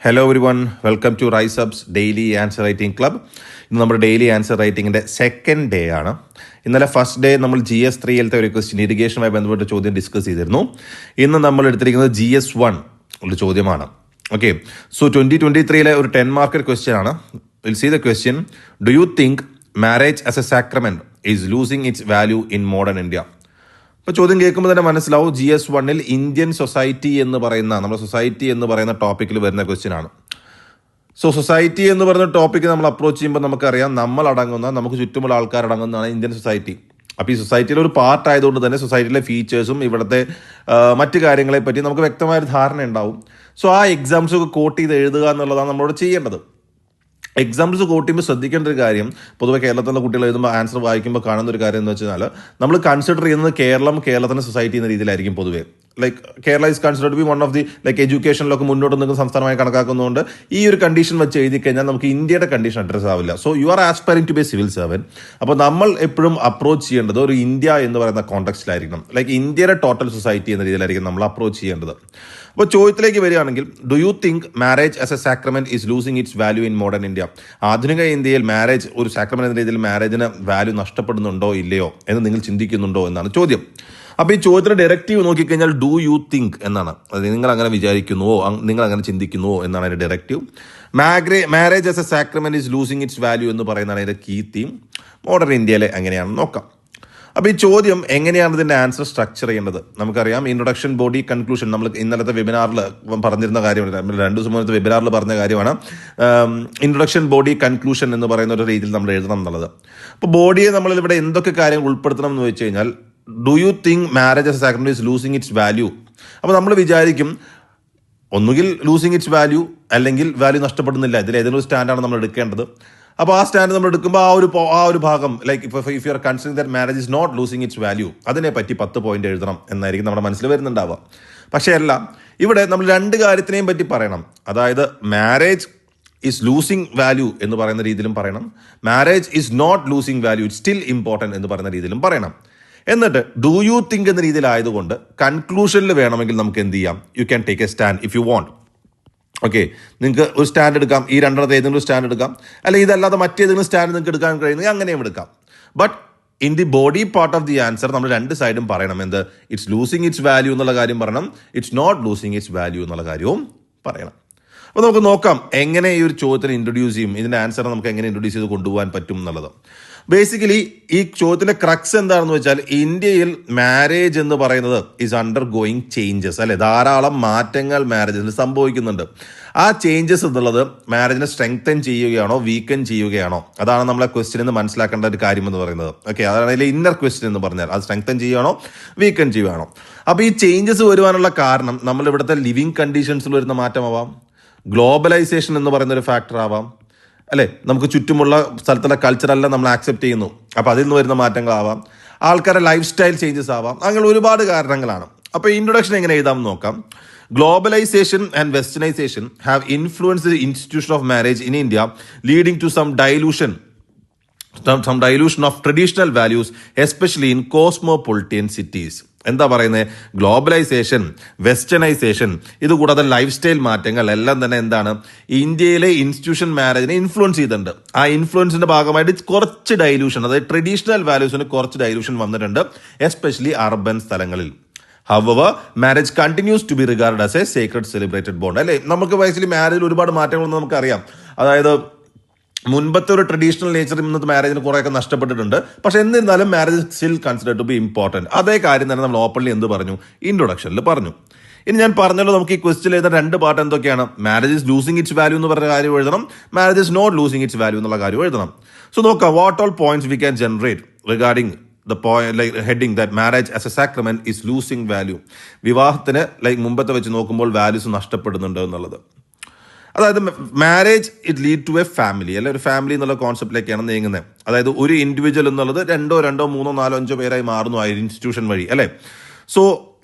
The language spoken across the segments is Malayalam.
Hello everyone, welcome to rise ups daily answer writing club. ഇന്ന് നമ്മുടെ ഡെയിലി ആൻസർ റൈറ്റിങ്ങിൻ്റെ സെക്കൻഡ് ഡേ ആണ്. ഇന്നലെ ഫസ്റ്റ് ഡേ നമ്മൾ GS3 ഒരു ക്വസ്റ്റ്യൻ ഇറിഗേഷനുമായി ബന്ധപ്പെട്ട ചോദ്യം ഡിസ്കസ് ചെയ്തിരുന്നു. ഇന്ന് നമ്മൾ എടുത്തിരിക്കുന്നത് GS1 ഒരു ചോദ്യമാണ്. ഓക്കെ, സോ 2023 ഒരു 10 മാർക്ക് ക്വസ്റ്റ്യൻ ആണ്. Will see the question: do you think marriage as a sacrament is losing its value in modern India? ഇപ്പോൾ ചോദ്യം കേൾക്കുമ്പോൾ തന്നെ മനസ്സിലാവും GS1 ഇന്ത്യൻ സൊസൈറ്റി എന്ന് പറയുന്ന നമ്മുടെ സൊസൈറ്റി എന്ന് പറയുന്ന ടോപ്പിക്കിൽ വരുന്ന ക്വസ്റ്റ്യൻ ആണ്. സോ സൊസൈറ്റി എന്ന് പറയുന്ന ടോപ്പിക്ക് നമ്മൾ അപ്രോച്ച് ചെയ്യുമ്പോൾ നമുക്കറിയാം നമ്മൾ അടങ്ങുന്ന നമുക്ക് ചുറ്റുമുള്ള ആൾക്കാരടങ്ങുന്നതാണ് ഇന്ത്യൻ സൊസൈറ്റി. അപ്പോൾ ഈ സൊസൈറ്റിയിലെ ഒരു പാർട്ട് ആയതുകൊണ്ട് തന്നെ സൊസൈറ്റിയിലെ ഫീച്ചേഴ്സും ഇവിടുത്തെ മറ്റു കാര്യങ്ങളെ പറ്റി നമുക്ക് വ്യക്തമായൊരു ധാരണ ഉണ്ടാവും. സോ ആ എക്സാംസ് ഒക്കെ കോട്ട് ചെയ്ത് എഴുതുക എന്നുള്ളതാണ് നമ്മളോട് ചെയ്യേണ്ടത്. എക്സാമ്പിൾസ് കോട്ട് ചെയ്യുമ്പോൾ ശ്രദ്ധിക്കേണ്ട ഒരു കാര്യം, പൊതുവെ കേരളത്തിലെ കുട്ടികൾ എഴുതുമ്പോൾ ആൻസർ വായിക്കുമ്പോൾ കാണുന്ന ഒരു കാര്യം എന്ന് വെച്ചാൽ നമ്മൾ കൺസിഡർ ചെയ്യുന്നത് കേരളത്തിൻ്റെ സൊസൈറ്റി എന്ന രീതിയിലായിരിക്കും പൊതുവെ. Like Kerala is considered be one of the എഡ്യൂക്കേഷനിലൊക്കെ മുന്നോട്ട് നിൽക്കുന്ന സംസ്ഥാനമായി കണക്കാക്കുന്നതുകൊണ്ട് ഈ ഒരു കണ്ടീഷൻ വെച്ച് എഴുതി കഴിഞ്ഞാൽ നമുക്ക് ഇന്ത്യയുടെ കണ്ടീഷൻ അഡ്രസ് ആവില്ല. So you are aspiring to be a civil servant. അപ്പോൾ നമ്മൾ എപ്പോഴും അപ്രോച്ച് ചെയ്യേണ്ടത് ഒരു ഇന്ത്യ എന്ന് പറയുന്ന കോണ്ടെക്സ്റ്റിലായിരിക്കണം. ലൈക്ക് ഇന്ത്യയുടെ ടോട്ടൽ സൊസൈറ്റി എന്ന രീതിയിലായിരിക്കും നമ്മൾ അപ്രോച്ച് ചെയ്യേണ്ടത്. അപ്പോൾ ചോദ്യത്തിലേക്ക് വരികയാണെങ്കിൽ, do you think marriage as a sacrament is losing its value in modern India? ആധുനിക ഇന്ത്യയിൽ മാരേജ് ഒരു സാക്രമെന്റ് എന്ന രീതിയിൽ മാരേജിന് വാല്യൂ നഷ്ടപ്പെടുന്നുണ്ടോ ഇല്ലയോ എന്ന് നിങ്ങൾ ചിന്തിക്കുന്നുണ്ടോ എന്നാണ് ചോദ്യം. അപ്പോൾ ഈ ചോദ്യത്തിന്റെ ഡയറക്റ്റീവ് നോക്കിക്കഴിഞ്ഞാൽ ഡു യു തിങ്ക് എന്നാണ്. അത് നിങ്ങൾ അങ്ങനെ വിചാരിക്കുന്നുവോ, നിങ്ങൾ അങ്ങനെ ചിന്തിക്കുന്നുവോ എന്നാണ് അതിന്റെ directive. Marriage as a sacrament is losing its value എന്ന് പറയുന്നതാണ് അതിന്റെ കീ തീം. മോഡേൺ ഇന്ത്യയിലെ എങ്ങനെയാണെന്ന് നോക്കാം. അപ്പോൾ ഈ ചോദ്യം എങ്ങനെയാണ് ഇതിൻ്റെ ആൻസർ സ്ട്രക്ചർ ചെയ്യേണ്ടത്? നമുക്കറിയാം, ഇൻട്രൊഡക്ഷൻ, ബോഡി, കൺക്ലൂഷൻ. നമ്മൾ ഇന്നലത്തെ വെബിനാറിൽ പറഞ്ഞിരുന്ന കാര്യമാണ്, 2 ദിവസം മുന്നത്തെ വെബിനാറിൽ പറഞ്ഞ കാര്യമാണ്. ഇൻട്രൊഡക്ഷൻ, ബോഡി, കൺക്ലൂഷൻ എന്ന് പറയുന്ന ഒരു രീതിയിൽ നമ്മൾ എഴുതണം എന്നുള്ളത്. അപ്പോൾ ബോഡിയെ നമ്മൾ ഇവിടെ എന്തൊക്കെ കാര്യങ്ങൾ ഉൾപ്പെടുത്തണം എന്ന് വെച്ച് കഴിഞ്ഞാൽ, do you think marriage as a sacrament is losing its value? അപ്പോൾ നമ്മൾ വിചാരിക്കും ഒന്നുകിൽ ലൂസിങ് ഇറ്റ്സ് വാല്യൂ അല്ലെങ്കിൽ വാല്യൂ നഷ്ടപ്പെടുന്നില്ല. ഇതിൽ ഏതെങ്കിലും ഒരു സ്റ്റാൻഡാണ് നമ്മൾ എടുക്കേണ്ടത്. അപ്പോൾ ആ സ്റ്റാൻഡ് നമ്മൾ എടുക്കുമ്പോൾ ആ ഒരു ഭാഗം, like if you are considering that marriage is not losing its value, അതിനെപ്പറ്റി 10 പോയിന്റ് എഴുതണം എന്നായിരിക്കും നമ്മുടെ മനസ്സിൽ വരുന്നുണ്ടാവുക. പക്ഷേ അല്ല, ഇവിടെ നമ്മൾ 2 കാര്യത്തിനെയും പറ്റി പറയണം. അതായത് മാരേജ് ഈസ് ലൂസിങ് വാല്യൂ എന്ന് പറയുന്ന രീതിയിലും പറയണം, marriage is not losing value, it still important എന്ന് പറയുന്ന രീതിയിലും പറയണം. എന്നിട്ട് ഡു യു തിങ്ക് എന്ന രീതിയിലായതുകൊണ്ട് കൺക്ലൂഷനിൽ വേണമെങ്കിൽ നമുക്ക് എന്ത് ചെയ്യാം, you can take A stand if you want. Okay, നിങ്ങൾക്ക് ഒരു സ്റ്റാൻഡ് എടുക്കാം, ഈ 2 ഏതെങ്കിലും സ്റ്റാൻഡ് എടുക്കാം, അല്ലെങ്കിൽ ഇതല്ലാതെ മറ്റേതെങ്കിലും സ്റ്റാൻഡ് നിങ്ങൾക്ക് എടുക്കാൻ കഴിയുന്നെങ്കിൽ അങ്ങനെയും എടുക്കാം. But in the body part of the answer നമ്മൾ 2 സൈഡും പറയണം. എന്ത്? ഇറ്റ്സ് ലൂസിങ് ഇറ്റ്സ് വാല്യൂ എന്നുള്ള കാര്യം പറയണം, it's not losing its value എന്നുള്ള കാര്യവും പറയണം. അപ്പോൾ നമുക്ക് നോക്കാം എങ്ങനെ ഈ ഒരു ചോദ്യത്തിന് ഇൻട്രൊഡ്യൂസ് ചെയ്യും, ഇതിൻ്റെ ആൻസർ നമുക്ക് എങ്ങനെ ഇൻട്രൊഡ്യൂസ് ചെയ്ത് കൊണ്ടുപോകാൻ പറ്റും എന്നുള്ളത്. ബേസിക്കലി ഈ ചോദ്യത്തിലെ ക്രക്സ് എന്താണെന്ന് വെച്ചാൽ, ഇന്ത്യയിൽ മാരേജ് എന്ന് പറയുന്നത് ഈസ് അണ്ടർ ഗോയിങ് ചേഞ്ചസ്, അല്ലെ? ധാരാളം മാറ്റങ്ങൾ മാരേജിൽ സംഭവിക്കുന്നുണ്ട്. ആ ചേഞ്ചസ് എന്നുള്ളത് മാരേജിനെ സ്ട്രെങ്തൻ ചെയ്യുകയാണോ വീക്കൻ ചെയ്യുകയാണോ? അതാണ് നമ്മളെ ക്വസ്റ്റ്യൻ എന്ന് മനസ്സിലാക്കേണ്ട ഒരു കാര്യം എന്ന് പറയുന്നത്. ഓക്കെ, അതാണ് അതിലെ ഇന്നർ ക്വസ്റ്റ്യൻ എന്ന് പറഞ്ഞാൽ, അത് സ്ട്രെങ്തൻ ചെയ്യുകയാണോ വീക്കൻ ചെയ്യുകയാണോ? അപ്പോൾ ഈ ചേഞ്ചസ് വരുവാനുള്ള കാരണം നമ്മൾ ഇവിടുത്തെ ലിവിങ് കണ്ടീഷൻസിൽ വരുന്ന മാറ്റമാവാം, ഗ്ലോബലൈസേഷൻ എന്ന് പറയുന്ന ഒരു ഫാക്ടർ ആവാം, അല്ലേ? നമുക്ക് ചുറ്റുമുള്ള സ്ഥലത്തുള്ള കൾച്ചറെല്ലാം നമ്മൾ ആക്സെപ്റ്റ് ചെയ്യുന്നു, അപ്പോൾ അതിൽ നിന്ന് വരുന്ന മാറ്റങ്ങളാവാം, ആൾക്കാരുടെ ലൈഫ് സ്റ്റൈൽ ചേഞ്ചസ് ആവാം, അങ്ങനെ ഒരുപാട് കാരണങ്ങളാണ്. അപ്പോൾ ഇൻട്രൊഡക്ഷൻ എങ്ങനെ എഴുതാമെന്ന് നോക്കാം. Globalization and westernization have influenced the institution of marriage in India, leading to some dilution of traditional values, especially in cosmopolitan cities. എന്താ പറയുന്നത്? ഗ്ലോബലൈസേഷൻ, വെസ്റ്റേണൈസേഷൻ, ഇതുകൂടാതെ ലൈഫ് സ്റ്റൈൽ മാറ്റങ്ങൾ എല്ലാം തന്നെ എന്താണ്, ഇന്ത്യയിലെ ഇൻസ്റ്റിറ്റ്യൂഷൻ മാരേജിനെ ഇൻഫ്ലുവൻസ് ചെയ്തിട്ടുണ്ട്. ആ ഇൻഫ്ലുവൻസിന്റെ ഭാഗമായിട്ട് കുറച്ച് ഡൈലൂഷൻ, അതായത് ട്രഡീഷണൽ വാല്യൂസിന് കുറച്ച് ഡൈലൂഷൻ വന്നിട്ടുണ്ട്, എസ്പെഷ്യലി അർബൻ സ്ഥലങ്ങളിൽ. However, marriage continues to be regarded as a sacred celebrated bond. അല്ലേ? നമുക്ക് വയസ്സിൽ മാരേജിൽ ഒരുപാട് മാറ്റങ്ങളൊന്നും നമുക്കറിയാം. അതായത് മുൻപത്തെ ഒരു ട്രഡീഷണൽ നേച്ചർ ഇന്നത്തെ മാരേജിന് കുറേയൊക്കെ നഷ്ടപ്പെട്ടിട്ടുണ്ട്. പക്ഷെ എന്നിരുന്നാലും marriage still consider to be important. അതേ കാര്യം തന്നെ നമ്മൾ ഓപ്പൺലി എന്ത് പറഞ്ഞു, ഇൻട്രൊഡക്ഷനിൽ പറഞ്ഞു. ഇനി ഞാൻ പറഞ്ഞല്ലോ, നമുക്ക് ഈ ക്വസ്റ്റ്യൻ എഴുതുന്ന 2 പാർട്ട് എന്തൊക്കെയാണ്? Marriage is losing its value എന്ന് പറഞ്ഞ കാര്യം എഴുതണം, marriage is not losing its value എന്നുള്ള കാര്യം എഴുതണം. സോ നോക്കാം, what all points we can generate regarding the point, like heading that marriage as a sacrament is losing value. വിവാഹത്തിന് മുമ്പത്തെ വെച്ച് നോക്കുമ്പോൾ വാല്യൂസ് നഷ്ടപ്പെടുന്നുണ്ട് എന്നുള്ളത്. അതായത് marriage it lead to a family, അല്ലെ? ഒരു ഫാമിലി എന്നുള്ള കോൺസെപ്റ്റിലേക്കാണ് നീങ്ങുന്നത്. അതായത് ഒരു ഇൻഡിവിജ്വൽ എന്നുള്ളത് 2, 3, 4, 5 പേരായി മാറുന്നു ആ ഇൻസ്റ്റിറ്റ്യൂഷൻ വഴി, അല്ലെ? സോ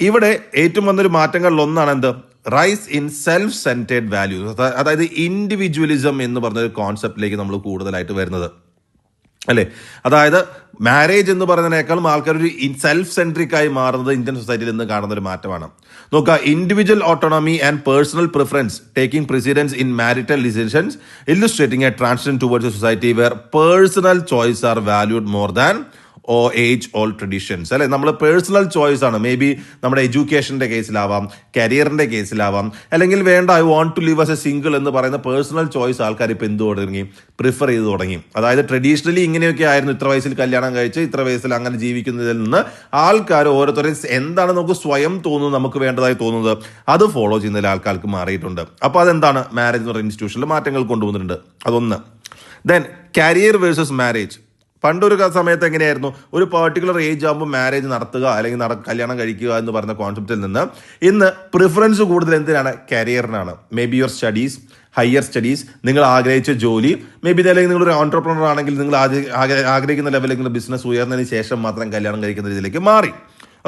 ഇവിടെ ഏറ്റവും വന്നൊരു മാറ്റങ്ങളിൽ ഒന്നാണ് എന്ത്? Rice in self centered values. അതായത് ഇൻഡിവിജ്വലിസം എന്ന് പറഞ്ഞൊരു കോൺസെപ്റ്റിലേക്ക് നമ്മൾ കൂടുതലായിട്ട് വരുന്നത്. അല്ലേ? അതായത് മാരേജ് എന്ന് പറയുന്നതിനേക്കാളും ആൾക്കാർ ഒരു സെൽഫ് സെൻട്രിക് ആയി മാറുന്നത് ഇന്ത്യൻ സൊസൈറ്റിയിൽ നിന്ന് കാണുന്ന ഒരു മാറ്റമാണ്. നോക്കുക, individual autonomy and personal preference taking precedence in marital decisions illustrating a transition towards a society where personal choice are valued more than age old traditions. അല്ലെ, നമ്മൾ പേഴ്സണൽ ചോയ്സ് ആണ്. മേ ബി നമ്മുടെ എഡ്യൂക്കേഷൻ്റെ കേസിലാവാം, കരിയറിൻ്റെ കേസിലാവാം, അല്ലെങ്കിൽ വേണ്ട I want to live as a single എന്ന് പറയുന്ന പേഴ്സണൽ ചോയ്സ് ആൾക്കാർ ഇപ്പോൾ എന്ത് തുടങ്ങി, പ്രിഫർ ചെയ്ത് തുടങ്ങി. അതായത് ട്രഡീഷണലി ഇങ്ങനെയൊക്കെ ആയിരുന്നു, ഇത്ര വയസ്സിൽ കല്യാണം കഴിച്ച് ഇത്ര വയസ്സിൽ അങ്ങനെ ജീവിക്കുന്നതിൽ നിന്ന് ആൾക്കാർ ഓരോരുത്തരും എന്താണ് നമുക്ക് സ്വയം തോന്നുന്നത്, നമുക്ക് വേണ്ടതായി തോന്നുന്നത്, അത് ഫോളോ ചെയ്യുന്നതിൽ ആൾക്കാർക്ക് മാറിയിട്ടുണ്ട്. അപ്പോൾ അതെന്താണ്, മാരേജ് എന്ന് പറയുന്ന ഇൻസ്റ്റിറ്റ്യൂഷനിൽ മാറ്റങ്ങൾ കൊണ്ടുവന്നിട്ടുണ്ട്. അതൊന്ന്. Then career versus marriage. പണ്ടൊരു സമയത്ത് എങ്ങനെയായിരുന്നു, ഒരു പെർട്ടിക്കുലർ ഏജ് ആകുമ്പോൾ മാരേജ് നടത്തുക അല്ലെങ്കിൽ കല്യാണം കഴിക്കുക എന്ന് പറയുന്ന കോൺസെപ്റ്റിൽ നിന്ന് ഇന്ന് പ്രിഫറൻസ് കൂടുതൽ എന്തിനാണ്, കരിയറിനാണ്. May be your studies, higher studies, നിങ്ങൾ ആഗ്രഹിച്ച ജോലി, മേ ബി അല്ലെങ്കിൽ നിങ്ങളൊരു ഓൺട്രപ്രണർ ആണെങ്കിൽ നിങ്ങൾ ആഗ്രഹിക്കുന്ന ലെവലിൽ ബിസിനസ് ഉയർന്നതിന് ശേഷം മാത്രം കല്യാണം കഴിക്കുന്ന രീതിയിലേക്ക് മാറി.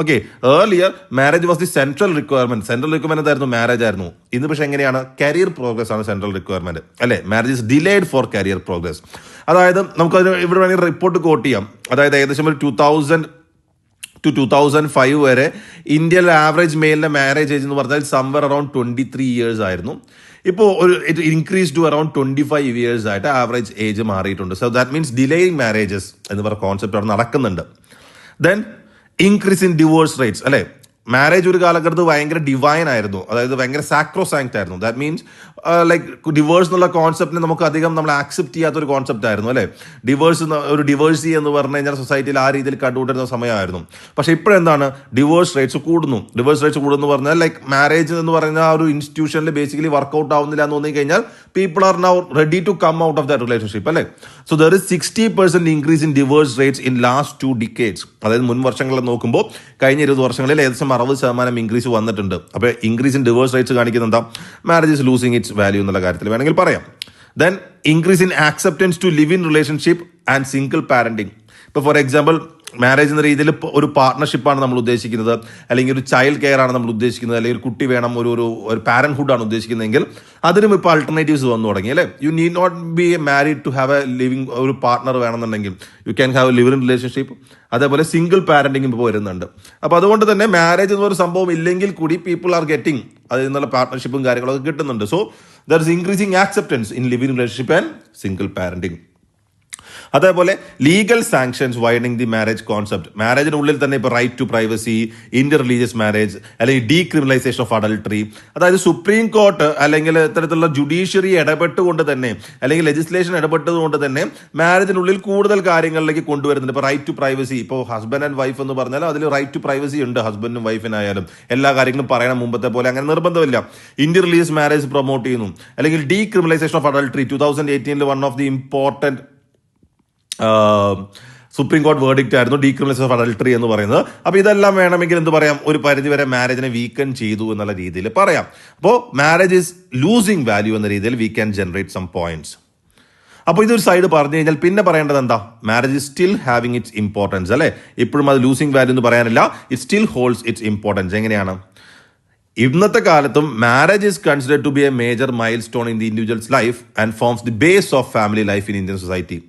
Okay, earlier marriage was the central requirement. Central requirement എന്തായിരുന്നു, മാരേജ് ആയിരുന്നു. ഇന്ന് പക്ഷേ എങ്ങനെയാണ്, കരിയർ പ്രോഗ്രസ് ആണ് സെൻട്രൽ റിക്വയർമെന്റ്. അല്ലെ, marriage is delayed for career progress. അതായത് നമുക്കതിന് ഇവിടെ വേണമെങ്കിൽ റിപ്പോർട്ട് കോട്ട് ചെയ്യാം. അതായത് ഏകദേശം ഒരു 2000 to 2005 വരെ ഇന്ത്യയിലെ ആവറേജ് മെയിലിന്റെ മാരേജ് ഏജ് എന്ന് പറഞ്ഞാൽ സംവർ അറൌണ്ട് 23 ഇയേഴ്സ് ആയിരുന്നു. ഇപ്പോൾ it increase to around 25 years ആയിട്ട് ആവറേജ് ഏജ് മാറിയിട്ടുണ്ട്. So that means delaying marriages എന്ന് പറയുന്ന കോൺസെപ്റ്റ് അവിടെ നടക്കുന്നുണ്ട്. Then increase in divorce rates. അല്ലെ, മാരേജ് ഒരു കാലഘട്ടത്ത് ഭയങ്കര ഡിവൈൻ ആയിരുന്നു, അതായത് ഭയങ്കര സാക്രോസാങ്ക്റ്റ് ആയിരുന്നു. ദാറ്റ് മീൻസ് ലൈക്ക് ഡിവേഴ്സ് എന്നുള്ള കോൺസെപ്റ്റിനെ നമുക്ക് അധികം നമ്മൾ ആക്സെപ്റ്റ് ചെയ്യാത്തൊരു കോൺസെപ്റ്റ് ആയിരുന്നു. അല്ലേ, ഒരു ഡിവേഴ്സി എന്ന് പറഞ്ഞു കഴിഞ്ഞാൽ സൊസൈറ്റിയിൽ ആ രീതിയിൽ കണ്ടുകൊണ്ടിരുന്ന സമയമായിരുന്നു. പക്ഷേ ഇപ്പോഴെന്താണ്, ഡിവേഴ്സ് റേറ്റ്സ് കൂടുന്നു. ഡിവേഴ്സ് റേറ്റ്സ് കൂടുന്നു പറഞ്ഞാൽ ലൈക്ക് മാരേജ് എന്ന് പറഞ്ഞ ആ ഒരു ഇൻസ്റ്റിറ്റ്യൂഷനിൽ ബേസിക്കലി വർക്ക്ഔട്ട് ആവുന്നില്ല എന്ന് തോന്നി കഴിഞ്ഞാൽ people are now ready to come out of that relationship. അല്ലേ, so there is 60% increase in divorce rates in last 2 decades. അതായത് മുൻ വർഷങ്ങളിൽ നോക്കുമ്പോൾ കഴിഞ്ഞ 20 വർഷങ്ങളിൽ ഏകദേശം 60% ഇൻക്രീസ് വന്നിട്ടുണ്ട്. അപ്പോൾ ഇൻക്രീസ് ഇൻ ഡിവേഴ്സ് റേറ്റ്സ് കാണിക്കുന്നത് എന്താ, marriage is losing its value എന്നുള്ള കാര്യത്തിൽ വേണമെങ്കിൽ പറയാം. Then increase in acceptance to live in relationship and single parenting. ഇപ്പോൾ ഫോർ എക്സാമ്പിൾ മാരേജ് എന്ന രീതിയിൽ ഒരു പാർട്ട്ണർഷിപ്പാണ് നമ്മൾ ഉദ്ദേശിക്കുന്നത്, അല്ലെങ്കിൽ ഒരു ചൈൽഡ് കെയർ ആണ് നമ്മൾ ഉദ്ദേശിക്കുന്നത്, അല്ലെങ്കിൽ ഒരു കുട്ടി വേണം, ഒരു പാരന്റ്ഹുഡ് ആണ് ഉദ്ദേശിക്കുന്നതെങ്കിൽ അതിനും ഇപ്പോൾ ആൾട്ടർനേറ്റീവ്സ് വന്നു തുടങ്ങി. അല്ലേ, you need not be married to have a living, ഒരു പാർട്ട്ണർ വേണമെന്നുണ്ടെങ്കിൽ you can have a live in relationship. അതേപോലെ സിംഗിൾ പാരന്റിങ് ഇപ്പോൾ വരുന്നുണ്ട്. അപ്പോൾ അതുകൊണ്ട് തന്നെ മാരേജ് എന്നൊരു സംഭവം ഇല്ലെങ്കിൽ കൂടി പീപ്പിൾ ആർ ഗെറ്റിംഗ് അതിൽ നിന്നുള്ള പാർട്ട്ണർഷിപ്പും കാര്യങ്ങളൊക്കെ കിട്ടുന്നുണ്ട്. So there is increasing acceptance in living relationship and single parenting. അതേപോലെ legal sanctions widening the marriage concept. മാരേജിനുള്ളിൽ തന്നെ ഇപ്പോൾ right to privacy, inter religious marriage, അല്ലെങ്കിൽ ഡീക്രിമിനലൈസേഷൻ ഓഫ് അഡൾട്ടറി. അതായത് സുപ്രീം കോർട്ട് അല്ലെങ്കിൽ ഇത്തരത്തിലുള്ള ജുഡീഷ്യറി ഇടപെട്ടുകൊണ്ട് തന്നെ, അല്ലെങ്കിൽ ലെജിസ്ലേഷൻ ഇടപെട്ടതുകൊണ്ട് തന്നെ മാരേജിനുള്ളിൽ കൂടുതൽ കാര്യങ്ങളിലേക്ക് കൊണ്ടുവരുന്നുണ്ട്. ഇപ്പോൾ റൈറ്റ് ടു പ്രൈവസി, ഇപ്പോൾ ഹസ്ബൻഡ് ആൻഡ് വൈഫ് എന്ന് പറഞ്ഞാൽ അതിൽ റൈറ്റ് ടു പ്രൈവസി ഉണ്ട്. ഹസ്ബൻഡും വൈഫിനായാലും എല്ലാ കാര്യങ്ങളും പറയണം, മുമ്പത്തെ പോലെ അങ്ങനെ നിർബന്ധമില്ല. ഇന്റർ റിലീജിയസ് മാരേജ് പ്രൊമോട്ട് ചെയ്യുന്നു. അല്ലെങ്കിൽ decriminalisation of adultery 2018 one of the important supreme court verdict ആയിരുന്നു ഡീക്രിമിനലൈസേഷൻ ഓഫ് അഡൾട്ടറി എന്ന് പറയുന്നത്. അപ്പോൾ ഇതെല്ലാം വേണമെങ്കിൽ എന്ത് പറയാം, ഒരു പരിധിവരെ മാരേജിനെ വീക്കൻ ചെയ്തു എന്നുള്ള രീതിയിൽ പറയാം. അപ്പോൾ മാരേജ് ഈസ് ലൂസിങ് വാല്യൂ എന്ന രീതിയിൽ we can generate some points. അപ്പോൾ ഇതൊരു സൈഡ് പറഞ്ഞു കഴിഞ്ഞാൽ പിന്നെ പറയേണ്ടത് എന്താ, marriage is still having its importance. അല്ലേ, ഇപ്പോഴും അത് ലൂസിങ് വാല്യൂ എന്ന് പറയാനില്ല, it still holds its importance. എങ്ങനെയാണ്, ഇന്നത്തെ കാലത്തും marriage is considered to be a major milestone in the individuals life and forms the base of family life in Indian society.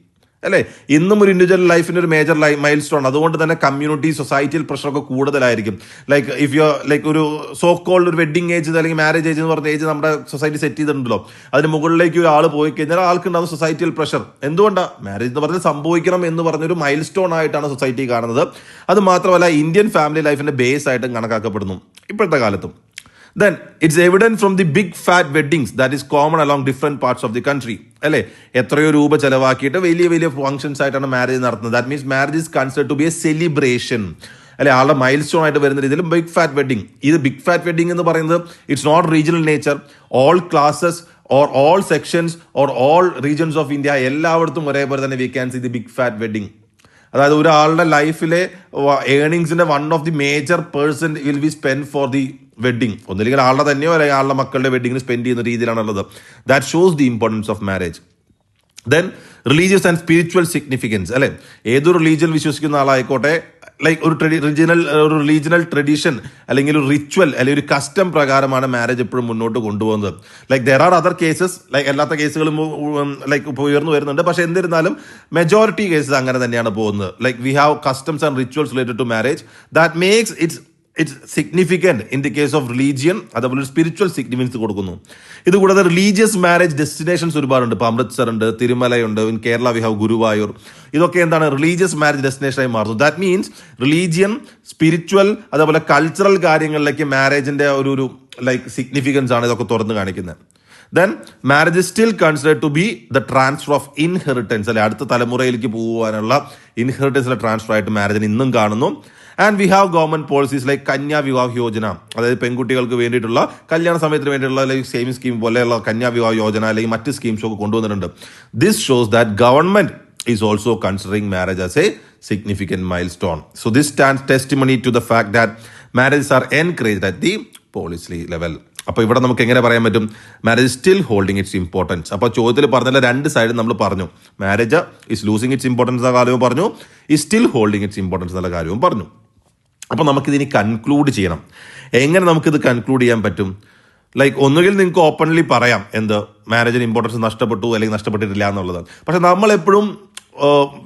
അല്ലേ, ഇന്നും ഒരു ഇൻഡിവിജ്വൽ ലൈഫിൻ്റെ ഒരു മേജർ മൈൽ സ്റ്റോൺ. അതുകൊണ്ട് തന്നെ കമ്മ്യൂണിറ്റി സൊസൈറ്റിയിൽ പ്രഷറൊക്കെ കൂടുതലായിരിക്കും. ലൈക്ക് ഇഫ് യു ലൈക്ക് ഒരു സോ കോൾഡ് ഒരു വെഡിങ് ഏജ് അല്ലെങ്കിൽ മാരേജ് ഏജ് എന്ന് പറഞ്ഞ ഏജ് നമ്മുടെ സൊസൈറ്റി സെറ്റ് ചെയ്തിട്ടുണ്ടല്ലോ, അതിന് മുകളിലേക്ക് ഒരാൾ പോയി കഴിഞ്ഞാൽ ആൾക്കുണ്ടാകുന്ന സൊസൈറ്റിയിൽ പ്രഷർ. എന്തുകൊണ്ടാണ്, മാരേജ് എന്ന് പറഞ്ഞാൽ സംഭവിക്കണം എന്ന് പറഞ്ഞൊരു മൈൽ സ്റ്റോൺ ആയിട്ടാണ് സൊസൈറ്റി കാണുന്നത്. അത് മാത്രമല്ല ഇന്ത്യൻ ഫാമിലി ലൈഫിൻ്റെ ബേസ് ആയിട്ടും കണക്കാക്കപ്പെടുന്നു ഇപ്പോഴത്തെ കാലത്തും. Then it's evident from the big fat weddings that is common along different parts of the country. അല്ലേ, എത്രയോ രൂപ ചെലവാക്കിയിട്ട് വലിയ വലിയ ഫങ്ഷൻസ് ആയിട്ടാണ് മാരേജ് നടത്തുന്നത്. That means marriage is considered to be a celebration. അല്ലെ, ആളുടെ മൈൽ സ്റ്റോൺ ആയിട്ട് വരുന്ന രീതിയിൽ ബിഗ് ഫാറ്റ് വെഡിങ്. ഇത് ബിഗ് ഫാറ്റ് വെഡിങ് എന്ന് പറയുന്നത് it's not regional nature. All classes or all sections or all regions of India എല്ലായിടത്തും ഒരേപോലെ തന്നെ we can see the big fat wedding. അതായത് ഒരാളുടെ ലൈഫിലെ ഏർണിങ്സിന്റെ one of the major person will be spend for the wedding. ഒന്നില്ലെങ്കിൽ ആളുടെ തന്നെയോ അല്ലെങ്കിൽ ആളുടെ മക്കളുടെ വെഡിങ്ങിന് സ്പെൻഡ് ചെയ്യുന്ന രീതിയിലാണുള്ളത്. That shows the importance of marriage. Then religious and spiritual significance, അല്ലെ? ഏതൊരു റിലീജിയൻ വിശ്വസിക്കുന്ന ആളായിക്കോട്ടെ, ലൈക്ക് ഒരു റിലീജിയണൽ ട്രഡീഷൻ അല്ലെങ്കിൽ ഒരു റിച്വൽ അല്ലെങ്കിൽ ഒരു കസ്റ്റം പ്രകാരമാണ് മാരേജ് എപ്പോഴും മുന്നോട്ട് കൊണ്ടുപോകുന്നത്. Like there are other cases, like എല്ലാത്ത കേസുകളും ലൈക്ക് ഇപ്പോൾ ഉയർന്നു വരുന്നുണ്ട്, പക്ഷെ എന്നിരുന്നാലും മെജോറിറ്റി കേസസ് അങ്ങനെ തന്നെയാണ് പോകുന്നത്. Like we have customs and rituals related to marriage that makes its significant in the case of religion. അതേപോലെ ഒരു സ്പിരിച്വൽ സിഗ്നിഫിക്കൻസ് കൊടുക്കുന്നു. ഇതുകൂടാതെ റിലീജിയസ് മാരേജ് ഡെസ്റ്റിനേഷൻസ് ഒരുപാടുണ്ട്. ഇപ്പോൾ അമൃത്സർ ഉണ്ട്, തിരുമലയുണ്ട്, in Kerala we have Guruvayur. ഇതൊക്കെ എന്താണ്? റിലീജിയസ് മാരേജ് ഡെസ്റ്റിനേഷനായി മാറുന്നു. ദാറ്റ് മീൻസ് റിലീജിയൻ, സ്പിരിച്വൽ, അതേപോലെ കൾച്ചറൽ കാര്യങ്ങളിലേക്ക് മാരേജിന്റെ ഒരു ലൈക്ക് സിഗ്നിഫിക്കൻസ് ആണ് ഇതൊക്കെ തുറന്ന് കാണിക്കുന്നത്. Then marriage is still considered to be the transfer of inheritance, അല്ലെ? അടുത്ത തലമുറയിലേക്ക് പോകാനുള്ള ഇൻഹെറിറ്റൻസിലെ ട്രാൻസ്ഫർ ആയിട്ട് മാരേജിന് ഇന്നും കാണുന്നു. And we have government policies like Kanya Vivah Yojana, അതായത് പെൺകുട്ടികൾക്ക് വേണ്ടിയിട്ടുള്ള കല്യാണ സമയത്തിന് വേണ്ടിയിട്ടുള്ള ലൈക്ക് സെയിം സ്കീം പോലെയുള്ള കന്യാ വിവാഹ് യോജന അല്ലെങ്കിൽ മറ്റ് സ്കീംസ് ഒക്കെ കൊണ്ടുവന്നിട്ടുണ്ട്. This shows that government is also considering marriage as a significant milestone. So this stands testimony to the fact that marriages are encouraged at the policy level. അപ്പോൾ ഇവിടെ നമുക്ക് എങ്ങനെ പറയാൻ പറ്റും? Marriage still holding its importance. അപ്പോൾ ചോദ്യത്തിൽ പറഞ്ഞാൽ രണ്ട് സൈഡ് നമ്മൾ പറഞ്ഞു. Marriage is losing its importance എന്ന കാര്യവും പറഞ്ഞു, ഈ സ്റ്റിൽ ഹോൾഡിംഗ് ഇറ്റ്സ് ഇമ്പോർട്ടൻസ് എന്നുള്ള കാര്യവും പറഞ്ഞു. അപ്പോൾ നമുക്കിതിനി കൺക്ലൂഡ് ചെയ്യണം. എങ്ങനെ നമുക്കിത് കൺക്ലൂഡ് ചെയ്യാൻ പറ്റും? ലൈക്ക് ഒന്നുകിൽ നിങ്ങൾക്ക് ഓപ്പൺലി പറയാം എന്ത് മാരേജിന് ഇമ്പോർട്ടൻസ് നഷ്ടപ്പെട്ടു അല്ലെങ്കിൽ നഷ്ടപ്പെട്ടിട്ടില്ല എന്നുള്ളത്. പക്ഷെ നമ്മളെപ്പോഴും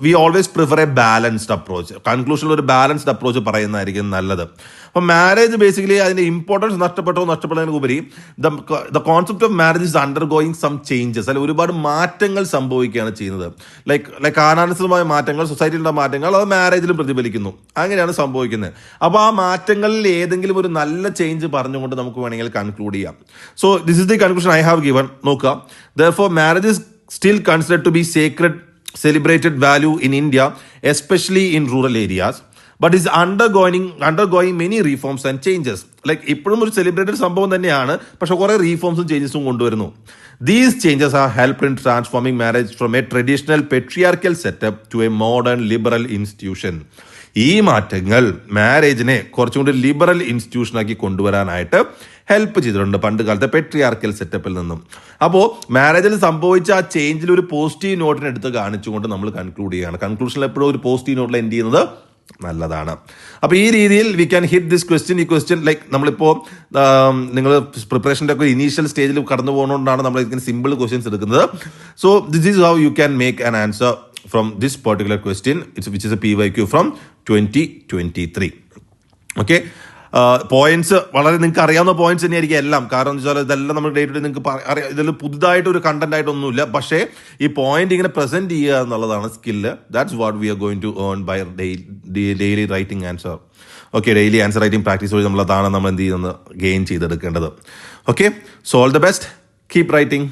we always prefer a balanced approach. കൺക്ലൂഷനിൽ ഒരു ബാലൻസ്ഡ് അപ്രോച്ച് പറയുന്നതായിരിക്കും നല്ലത്. അപ്പം മാരേജ് ബേസിക്കലി അതിന്റെ ഇമ്പോർട്ടൻസ് നഷ്ടപ്പെട്ടതിന് ഉപരി the concept of marriage is undergoing some changes, അല്ലെങ്കിൽ ഒരുപാട് മാറ്റങ്ങൾ സംഭവിക്കുകയാണ് ചെയ്യുന്നത്. ലൈക്ക് കാലാനുസൃതമായ മാറ്റങ്ങൾ, സൊസൈറ്റിയിലുള്ള മാറ്റങ്ങൾ അത് മാരേജിലും പ്രതിഫലിക്കുന്നു. അങ്ങനെയാണ് സംഭവിക്കുന്നത്. അപ്പോൾ ആ മാറ്റങ്ങളിൽ ഏതെങ്കിലും ഒരു നല്ല ചേഞ്ച് പറഞ്ഞുകൊണ്ട് നമുക്ക് വേണമെങ്കിൽ കൺക്ലൂഡ് ചെയ്യാം. So this is the conclusion I have given. നോക്കുക, therefore marriage is still considered to be sacred celebrated value in India, especially in rural areas, but is undergoing many reforms and changes. Like ഇപ്പോഴും ഒരു സെലിബ്രേറ്റഡ് സംഭവം തന്നെയാണ്, പക്ഷെ കുറെ റീഫോംസും ചേഞ്ചസും കൊണ്ടുവരുന്നു. These changes are helped in transforming marriage from a traditional patriarchal setup to a modern liberal institution. ഈ മാറ്റങ്ങൾ മാരേജിനെ കുറച്ചും കൂടി ലിബറൽ ഇൻസ്റ്റിറ്റ്യൂഷനാക്കി കൊണ്ടുവരാനായിട്ട് ഹെൽപ്പ് ചെയ്തിട്ടുണ്ട് പണ്ട് കാലത്തെ പെട്രിയാർക്കൽ സെറ്റപ്പിൽ നിന്നും. അപ്പോൾ മാരേജിൽ സംഭവിച്ച ആ ചേഞ്ചിൽ ഒരു പോസിറ്റീവ് നോട്ടിന് എടുത്ത് കാണിച്ചുകൊണ്ട് നമ്മൾ കൺക്ലൂഡ് ചെയ്യുകയാണ്. കൺക്ലൂഷനിൽ എപ്പോഴും ഒരു പോസിറ്റീവ് നോട്ടിൽ എൻഡ് ചെയ്യുന്നത് നല്ലതാണ്. അപ്പോൾ ഈ രീതിയിൽ we can hit this question. ഈ ക്വസ്റ്റ്യൻ ലൈക്ക് നമ്മളിപ്പോൾ നിങ്ങൾ പ്രിപ്പറേഷൻ്റെ ഒക്കെ ഇനീഷ്യൽ സ്റ്റേജിൽ കടന്നു പോകുന്നതുകൊണ്ടാണ് നമ്മൾ ഇതിന് സിമ്പിൾ ക്വസ്റ്റ്യൻസ് എടുക്കുന്നത്. So this is how you can make an answer from this particular question, which is a PYQ from 2023. Okay, points വളരെ നിങ്ങൾക്ക് അറിയാവുന്ന പോയിന്റ്സ് തന്നെയായിരിക്കും എല്ലാം. കാരണം എന്ന് വെച്ചാൽ ഇതെല്ലാം നമ്മൾ ഡേ ടു ഡേ നിങ്ങൾക്ക് അറിയാം. ഇതിൽ പുതുതായിട്ട് ഒരു കണ്ടന്റ് ആയിട്ടൊന്നുമില്ല. പക്ഷേ ഈ പോയിന്റ് ഇങ്ങനെ പ്രസന്റ് ചെയ്യുക എന്നുള്ളതാണ് skill. That's what we are going to earn by daily writing answer. Okay, daily answer writing practice വഴി നമ്മൾ എന്ത് ചെയ്യുന്നത് ഗെയിൻ ചെയ്തെടുക്കേണ്ടത്. Okay, so all the best, keep writing.